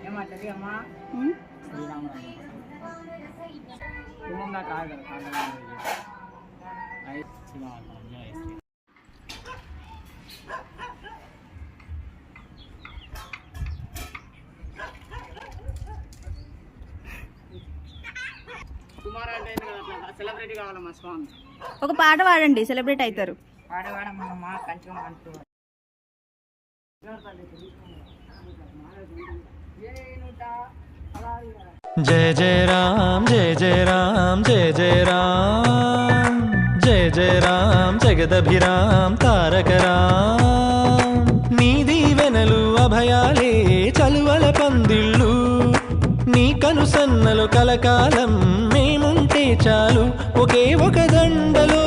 ఏమంటది అమ్మా సెలబ్రిటీ కావాలమ్మా స్వామి. ఒక పాట పాడండి, సెలబ్రేట్ అవుతారు. పాడవాడమ్మా కంచం అంటూ जय जय राम जय जय राम जय जय राम जय जय राम जगदभिराम तारक राम నీ దీవెనలు అభయాలే చలువల పందిళ్ళు నీ కనుసన్నలు కలకాలం మేముంటే చాలు ఒకే ఒక దండలో